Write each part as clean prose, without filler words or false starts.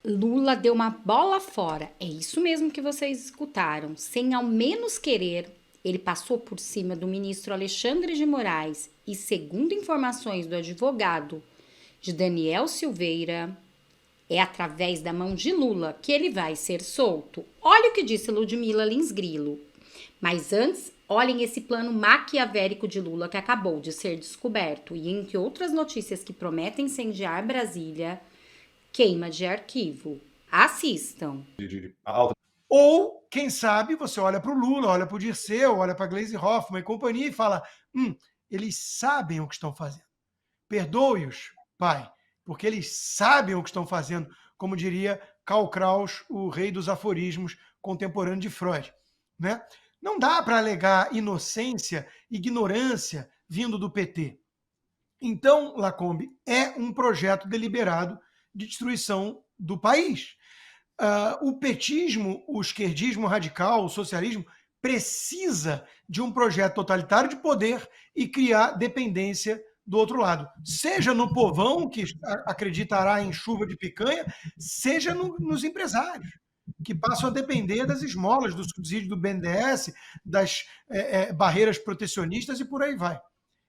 Lula deu uma bola fora. É isso mesmo que vocês escutaram. Sem ao menos querer, ele passou por cima do ministro Alexandre de Moraes e, segundo informações do advogado de Daniel Silveira, é através da mão de Lula que ele vai ser solto. Olha o que disse Ludmila Lins Grilo. Mas antes, olhem esse plano maquiavélico de Lula que acabou de ser descoberto e, entre outras notícias que prometem incendiar Brasília, queima de arquivo. Assistam. Ou, quem sabe, você olha para o Lula, olha para o Dirceu, olha para a Gleisi Hoffmann e companhia e fala: eles sabem o que estão fazendo. Perdoe-os, pai, porque eles sabem o que estão fazendo, como diria Karl Kraus, o rei dos aforismos contemporâneo de Freud. Né? Não dá para alegar inocência, ignorância vindo do PT. Então, Lacombe, é um projeto deliberado de destruição do país. O petismo, o esquerdismo radical, o socialismo, precisa de um projeto totalitário de poder e criar dependência do outro lado. Seja no povão, que acreditará em chuva de picanha, seja nos empresários, que passam a depender das esmolas, do subsídio do BNDES, das barreiras protecionistas e por aí vai.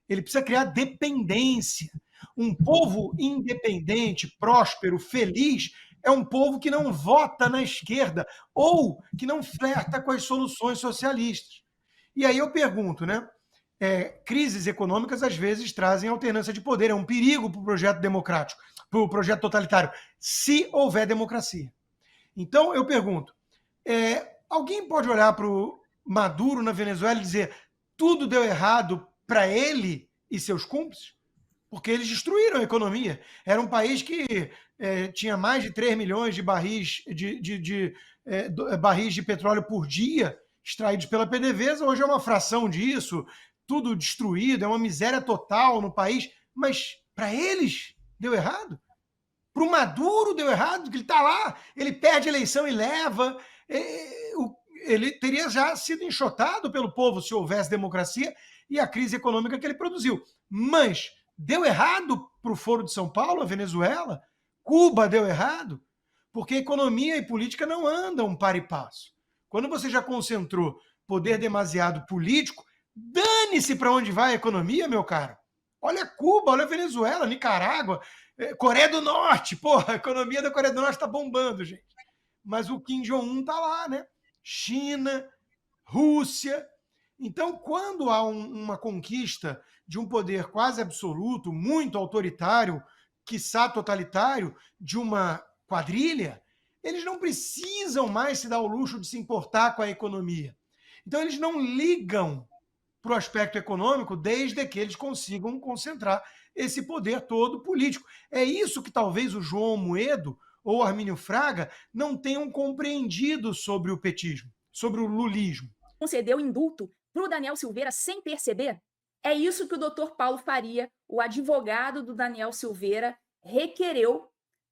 Ele precisa criar dependência. Um povo independente, próspero, feliz, é um povo que não vota na esquerda ou que não flerta com as soluções socialistas. E aí eu pergunto, né? Crises econômicas às vezes trazem alternância de poder, é um perigo para o projeto democrático, para o projeto totalitário, se houver democracia. Então eu pergunto, alguém pode olhar para o Maduro na Venezuela e dizer tudo deu errado para ele e seus cúmplices? Porque eles destruíram a economia. Era um país que tinha mais de 3 milhões de barris barris de petróleo por dia extraídos pela PDVSA. Hoje é uma fração disso, tudo destruído, é uma miséria total no país. Mas para eles deu errado. Para o Maduro deu errado, que ele está lá, ele perde a eleição e leva. Ele teria já sido enxotado pelo povo se houvesse democracia e a crise econômica que ele produziu. Mas deu errado para o Foro de São Paulo, a Venezuela? Cuba deu errado? Porque economia e política não andam par e passo. Quando você já concentrou poder demasiado político, dane-se para onde vai a economia, meu caro. Olha Cuba, olha a Venezuela, Nicarágua, Coreia do Norte. Porra, a economia da Coreia do Norte está bombando, gente. Mas o Kim Jong-un está lá, né? China, Rússia. Então, quando há uma conquista de um poder quase absoluto, muito autoritário, quiçá totalitário, de uma quadrilha, eles não precisam mais se dar o luxo de se importar com a economia. Então, eles não ligam para o aspecto econômico desde que eles consigam concentrar esse poder todo político. É isso que talvez o João Moedo ou Armínio Fraga não tenham compreendido sobre o petismo, sobre o lulismo. Concedeu indulto para o Daniel Silveira sem perceber? É isso que o doutor Paulo Faria, o advogado do Daniel Silveira, requereu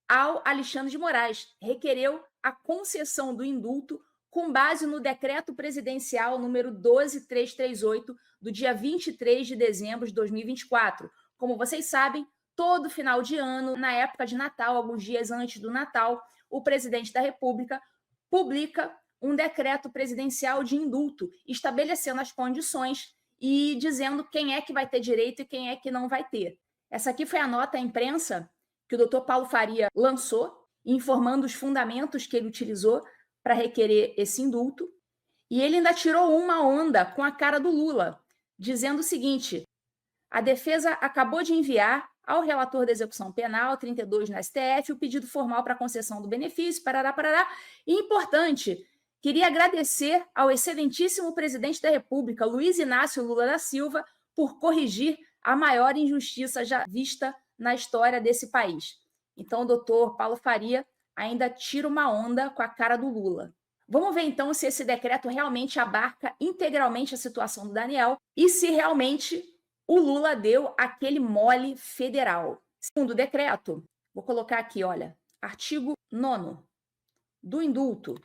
ao Alexandre de Moraes, requereu a concessão do indulto com base no decreto presidencial número 12338, do dia 23 de dezembro de 2024. Como vocês sabem, todo final de ano, na época de Natal, alguns dias antes do Natal, o presidente da República publica um decreto presidencial de indulto, estabelecendo as condições e dizendo quem é que vai ter direito e quem é que não vai ter. Essa aqui foi a nota à imprensa que o doutor Paulo Faria lançou, informando os fundamentos que ele utilizou para requerer esse indulto. E ele ainda tirou uma onda com a cara do Lula, dizendo o seguinte: a defesa acabou de enviar ao relator da execução penal, 32 no STF, o pedido formal para concessão do benefício, parará, parará. E importante, queria agradecer ao excelentíssimo presidente da República, Luiz Inácio Lula da Silva, por corrigir a maior injustiça já vista na história desse país. Então, o doutor Paulo Faria ainda tira uma onda com a cara do Lula. Vamos ver, então, se esse decreto realmente abarca integralmente a situação do Daniel e se realmente o Lula deu aquele mole federal. Segundo o decreto, vou colocar aqui, olha, artigo 9º do indulto.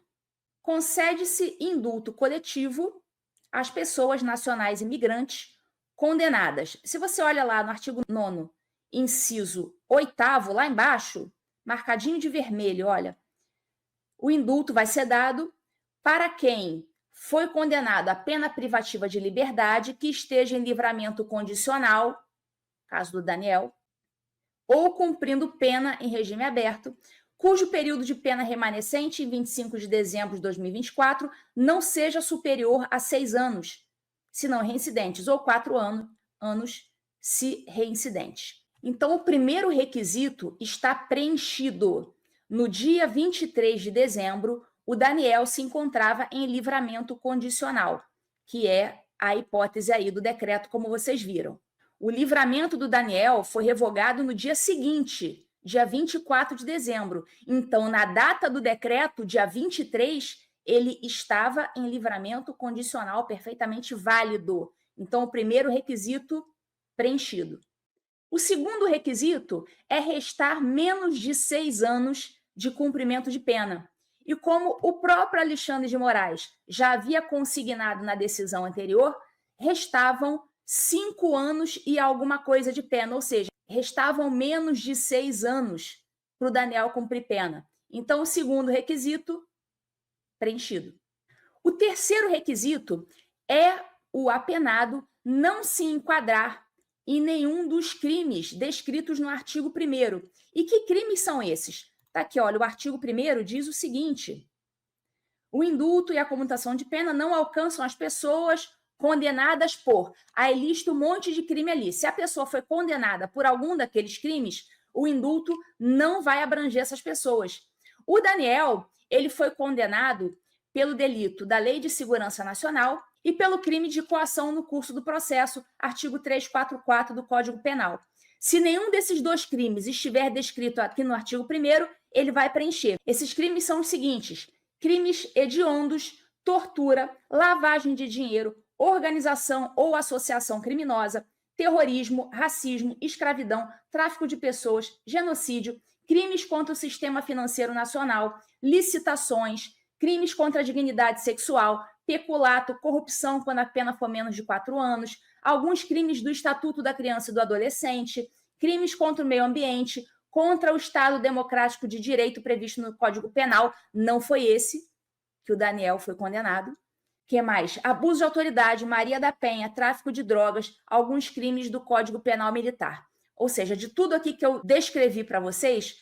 Concede-se indulto coletivo às pessoas nacionais imigrantes condenadas. Se você olha lá no artigo 9º, inciso 8º, lá embaixo, marcadinho de vermelho, olha, o indulto vai ser dado para quem foi condenado à pena privativa de liberdade que esteja em livramento condicional, caso do Daniel, ou cumprindo pena em regime aberto, cujo período de pena remanescente em 25 de dezembro de 2024 não seja superior a 6 anos, se não reincidentes, ou 4 anos, se reincidentes. Então, o primeiro requisito está preenchido. No dia 23 de dezembro, o Daniel se encontrava em livramento condicional, que é a hipótese aí do decreto, como vocês viram. O livramento do Daniel foi revogado no dia seguinte, dia 24 de dezembro. Então, na data do decreto, dia 23, ele estava em livramento condicional perfeitamente válido. Então, o primeiro requisito preenchido. O segundo requisito é restar menos de 6 anos de cumprimento de pena. E como o próprio Alexandre de Moraes já havia consignado na decisão anterior, restavam 5 anos e alguma coisa de pena, ou seja, restavam menos de 6 anos para o Daniel cumprir pena. Então, o segundo requisito, preenchido. O terceiro requisito é o apenado não se enquadrar em nenhum dos crimes descritos no artigo 1º. E que crimes são esses? Tá aqui, olha, o artigo 1º diz o seguinte: o indulto e a comutação de pena não alcançam as pessoas condenadas por... Aí lista um monte de crime ali. Se a pessoa foi condenada por algum daqueles crimes, o indulto não vai abranger essas pessoas. O Daniel, ele foi condenado pelo delito da Lei de Segurança Nacional e pelo crime de coação no curso do processo, artigo 344 do Código Penal. Se nenhum desses dois crimes estiver descrito aqui no artigo 1º, ele vai preencher. Esses crimes são os seguintes: crimes hediondos, tortura, lavagem de dinheiro, organização ou associação criminosa, terrorismo, racismo, escravidão, tráfico de pessoas, genocídio, crimes contra o sistema financeiro nacional, licitações, crimes contra a dignidade sexual, peculato, corrupção quando a pena for menos de 4 anos, alguns crimes do Estatuto da Criança e do Adolescente, crimes contra o meio ambiente, contra o Estado Democrático de Direito previsto no Código Penal. Não foi esse que o Daniel foi condenado. Que mais? Abuso de autoridade, Maria da Penha, tráfico de drogas, alguns crimes do Código Penal Militar. Ou seja, de tudo aqui que eu descrevi para vocês,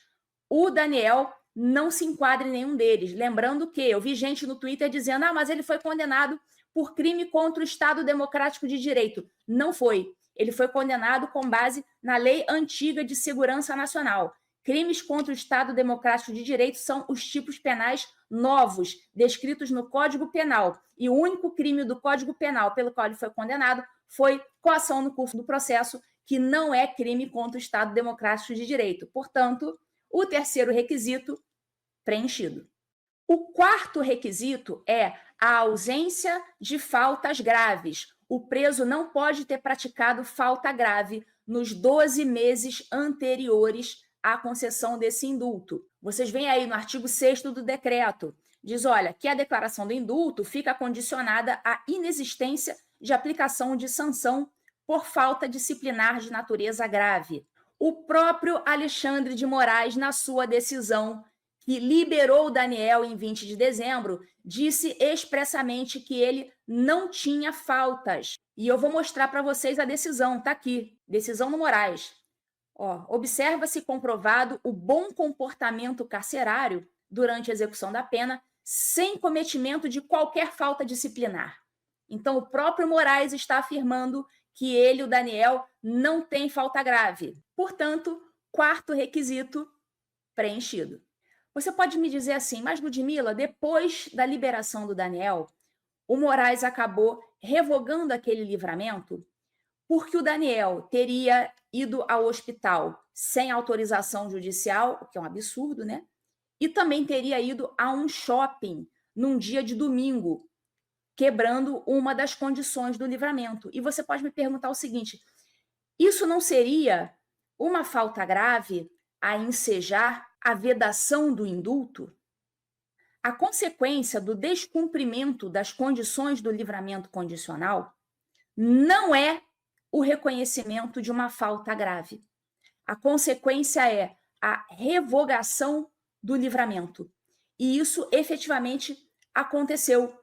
o Daniel não se enquadra em nenhum deles. Lembrando que eu vi gente no Twitter dizendo: ah, mas ele foi condenado por crime contra o Estado Democrático de Direito. Não foi. Ele foi condenado com base na Lei Antiga de Segurança Nacional. Crimes contra o Estado Democrático de Direito são os tipos penais novos, descritos no Código Penal. E o único crime do Código Penal pelo qual ele foi condenado foi coação no curso do processo, que não é crime contra o Estado Democrático de Direito. Portanto, o terceiro requisito, preenchido. O quarto requisito é a ausência de faltas graves. O preso não pode ter praticado falta grave nos 12 meses anteriores à concessão desse indulto. Vocês veem aí no artigo 6º do decreto, diz, olha, que a declaração do indulto fica condicionada à inexistência de aplicação de sanção por falta disciplinar de natureza grave. O próprio Alexandre de Moraes, na sua decisão, que liberou o Daniel em 20 de dezembro, disse expressamente que ele não tinha faltas. E eu vou mostrar para vocês a decisão, está aqui, decisão do Moraes. Observa-se comprovado o bom comportamento carcerário durante a execução da pena, sem cometimento de qualquer falta disciplinar. Então, o próprio Moraes está afirmando que ele, o Daniel, não tem falta grave. Portanto, quarto requisito preenchido. Você pode me dizer assim, mas Ludmila, depois da liberação do Daniel, o Moraes acabou revogando aquele livramento porque o Daniel teria ido ao hospital sem autorização judicial, o que é um absurdo, né? E também teria ido a um shopping num dia de domingo, quebrando uma das condições do livramento. E você pode me perguntar o seguinte: isso não seria uma falta grave a ensejar a vedação do indulto? A consequência do descumprimento das condições do livramento condicional não é o reconhecimento de uma falta grave. A consequência é a revogação do livramento. E isso efetivamente aconteceu.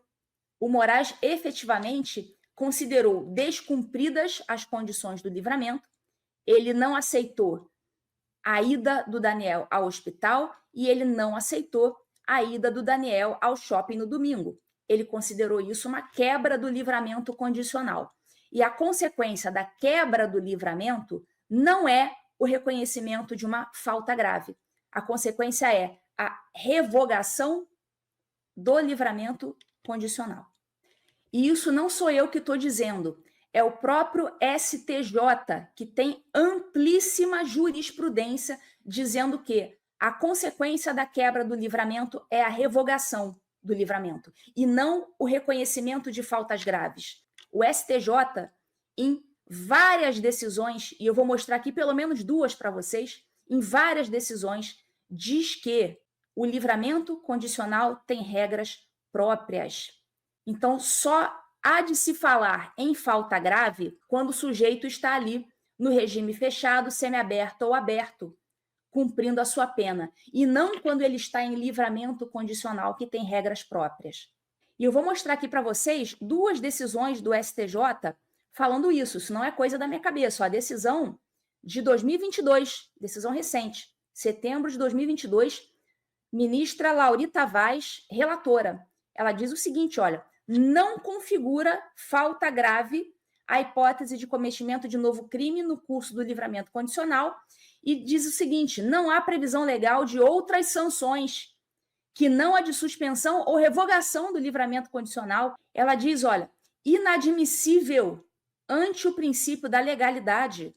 O Moraes efetivamente considerou descumpridas as condições do livramento, ele não aceitou a ida do Daniel ao hospital e ele não aceitou a ida do Daniel ao shopping no domingo. Ele considerou isso uma quebra do livramento condicional. E a consequência da quebra do livramento não é o reconhecimento de uma falta grave. A consequência é a revogação do livramento condicional. E isso não sou eu que estou dizendo, é o próprio STJ, que tem amplíssima jurisprudência dizendo que a consequência da quebra do livramento é a revogação do livramento e não o reconhecimento de faltas graves. O STJ, em várias decisões, e eu vou mostrar aqui pelo menos duas para vocês, em várias decisões, diz que o livramento condicional tem regras próprias. Então, só há de se falar em falta grave quando o sujeito está ali no regime fechado, semiaberto ou aberto, cumprindo a sua pena, e não quando ele está em livramento condicional, que tem regras próprias. E eu vou mostrar aqui para vocês duas decisões do STJ falando isso. Isso não é coisa da minha cabeça. A decisão de 2022, decisão recente, setembro de 2022, ministra Laurita Vaz, relatora. Ela diz o seguinte, olha, não configura falta grave a hipótese de cometimento de novo crime no curso do livramento condicional e diz o seguinte, não há previsão legal de outras sanções que não a de suspensão ou revogação do livramento condicional. Ela diz, olha, inadmissível ante o princípio da legalidade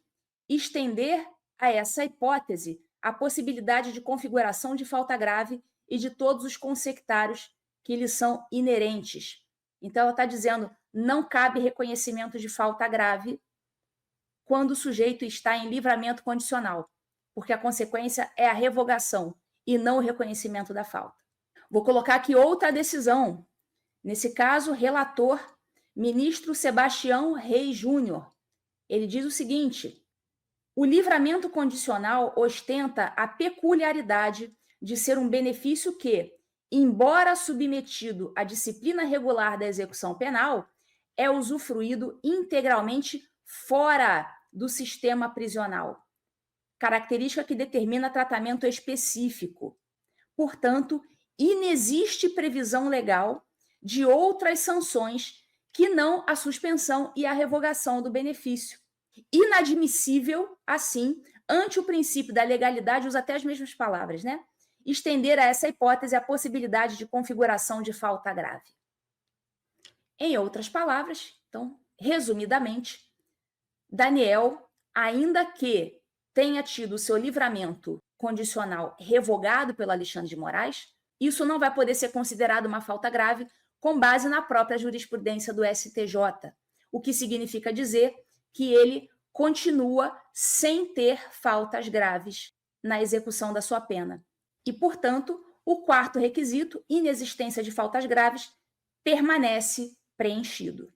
estender a essa hipótese a possibilidade de configuração de falta grave e de todos os consectários que lhes são inerentes. Então, ela está dizendo, não cabe reconhecimento de falta grave quando o sujeito está em livramento condicional, porque a consequência é a revogação e não o reconhecimento da falta. Vou colocar aqui outra decisão. Nesse caso, relator, ministro Sebastião Reis Júnior. Ele diz o seguinte, o livramento condicional ostenta a peculiaridade de ser um benefício que, embora submetido à disciplina regular da execução penal, é usufruído integralmente fora do sistema prisional, característica que determina tratamento específico. Portanto, inexiste previsão legal de outras sanções que não a suspensão e a revogação do benefício. Inadmissível, assim, ante o princípio da legalidade, usa até as mesmas palavras, né? Estender a essa hipótese a possibilidade de configuração de falta grave. Em outras palavras, então, resumidamente, Daniel, ainda que tenha tido o seu livramento condicional revogado pelo Alexandre de Moraes, isso não vai poder ser considerado uma falta grave com base na própria jurisprudência do STJ, o que significa dizer que ele continua sem ter faltas graves na execução da sua pena. E, portanto, o quarto requisito, inexistência de faltas graves, permanece preenchido.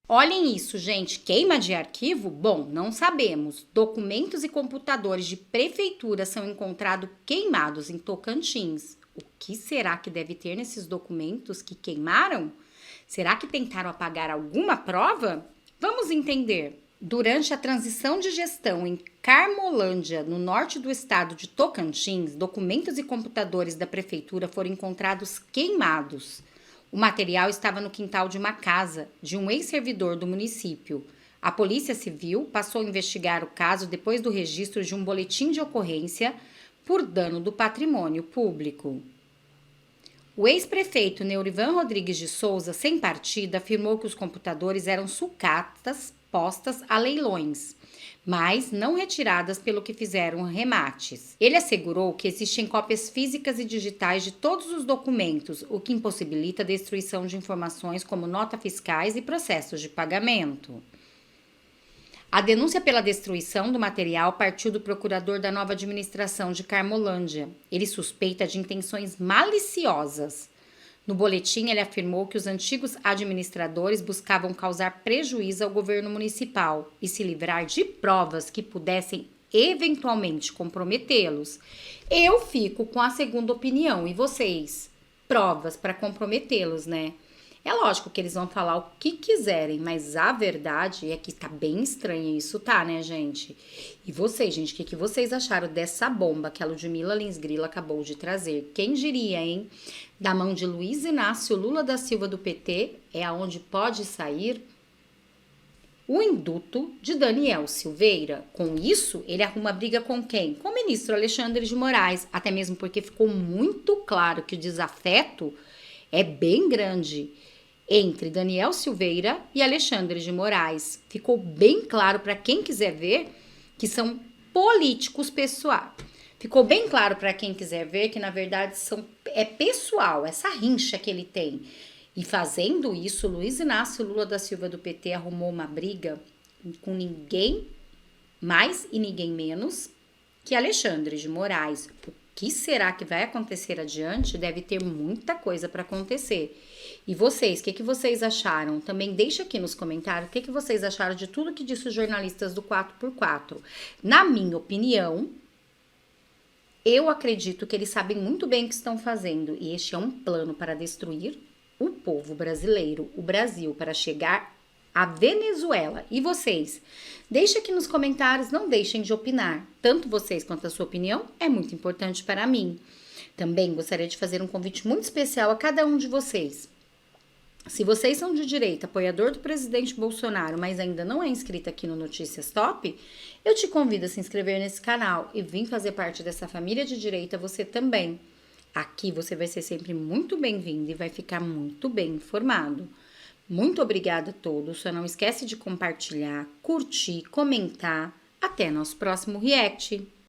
Olhem isso, gente. Queima de arquivo? Bom, não sabemos. Documentos e computadores de prefeitura são encontrados queimados em Tocantins. O que será que deve ter nesses documentos que queimaram? Será que tentaram apagar alguma prova? Vamos entender. Durante a transição de gestão em Carmolândia, no norte do estado de Tocantins, documentos e computadores da prefeitura foram encontrados queimados. O material estava no quintal de uma casa de um ex-servidor do município. A Polícia Civil passou a investigar o caso depois do registro de um boletim de ocorrência por dano do patrimônio público. O ex-prefeito Neurivan Rodrigues de Souza, sem partida, afirmou que os computadores eram sucatas postas a leilões, mas não retiradas pelo que fizeram remates. Ele assegurou que existem cópias físicas e digitais de todos os documentos, o que impossibilita a destruição de informações como notas fiscais e processos de pagamento. A denúncia pela destruição do material partiu do procurador da nova administração de Carmolândia. Ele suspeita de intenções maliciosas. No boletim, ele afirmou que os antigos administradores buscavam causar prejuízo ao governo municipal e se livrar de provas que pudessem eventualmente comprometê-los. Eu fico com a segunda opinião, e vocês? provas para comprometê-los, né? É lógico que eles vão falar o que quiserem, mas a verdade é que tá bem estranho isso, tá, né, gente? E vocês, gente, o que vocês acharam dessa bomba que a Ludmila Lins Grilo acabou de trazer? Quem diria, hein? Da mão de Luiz Inácio Lula da Silva do PT é aonde pode sair o induto de Daniel Silveira. Com isso, ele arruma briga com quem? Com o ministro Alexandre de Moraes, até mesmo porque ficou muito claro que o desafeto é bem grande entre Daniel Silveira e Alexandre de Moraes. Ficou bem claro para quem quiser ver que são políticos pessoal. Ficou bem claro para quem quiser ver que, na verdade, é pessoal, essa rincha que ele tem. E fazendo isso, Luiz Inácio Lula da Silva do PT arrumou uma briga com ninguém mais e ninguém menos que Alexandre de Moraes. O que será que vai acontecer adiante? Deve ter muita coisa para acontecer. E vocês, o que vocês acharam? Também deixa aqui nos comentários o que vocês acharam de tudo que disse os jornalistas do 4x4. Na minha opinião, eu acredito que eles sabem muito bem o que estão fazendo. E este é um plano para destruir o povo brasileiro, o Brasil, para chegar à Venezuela. E vocês? Deixa aqui nos comentários, não deixem de opinar. Tanto vocês quanto a sua opinião é muito importante para mim. Também gostaria de fazer um convite muito especial a cada um de vocês. Se vocês são de direita, apoiador do presidente Bolsonaro, mas ainda não é inscrito aqui no Notícias Top, eu te convido a se inscrever nesse canal e vir fazer parte dessa família de direita você também. Aqui você vai ser sempre muito bem-vindo e vai ficar muito bem informado. Muito obrigada a todos. Só não esquece de compartilhar, curtir, comentar. Até nosso próximo react.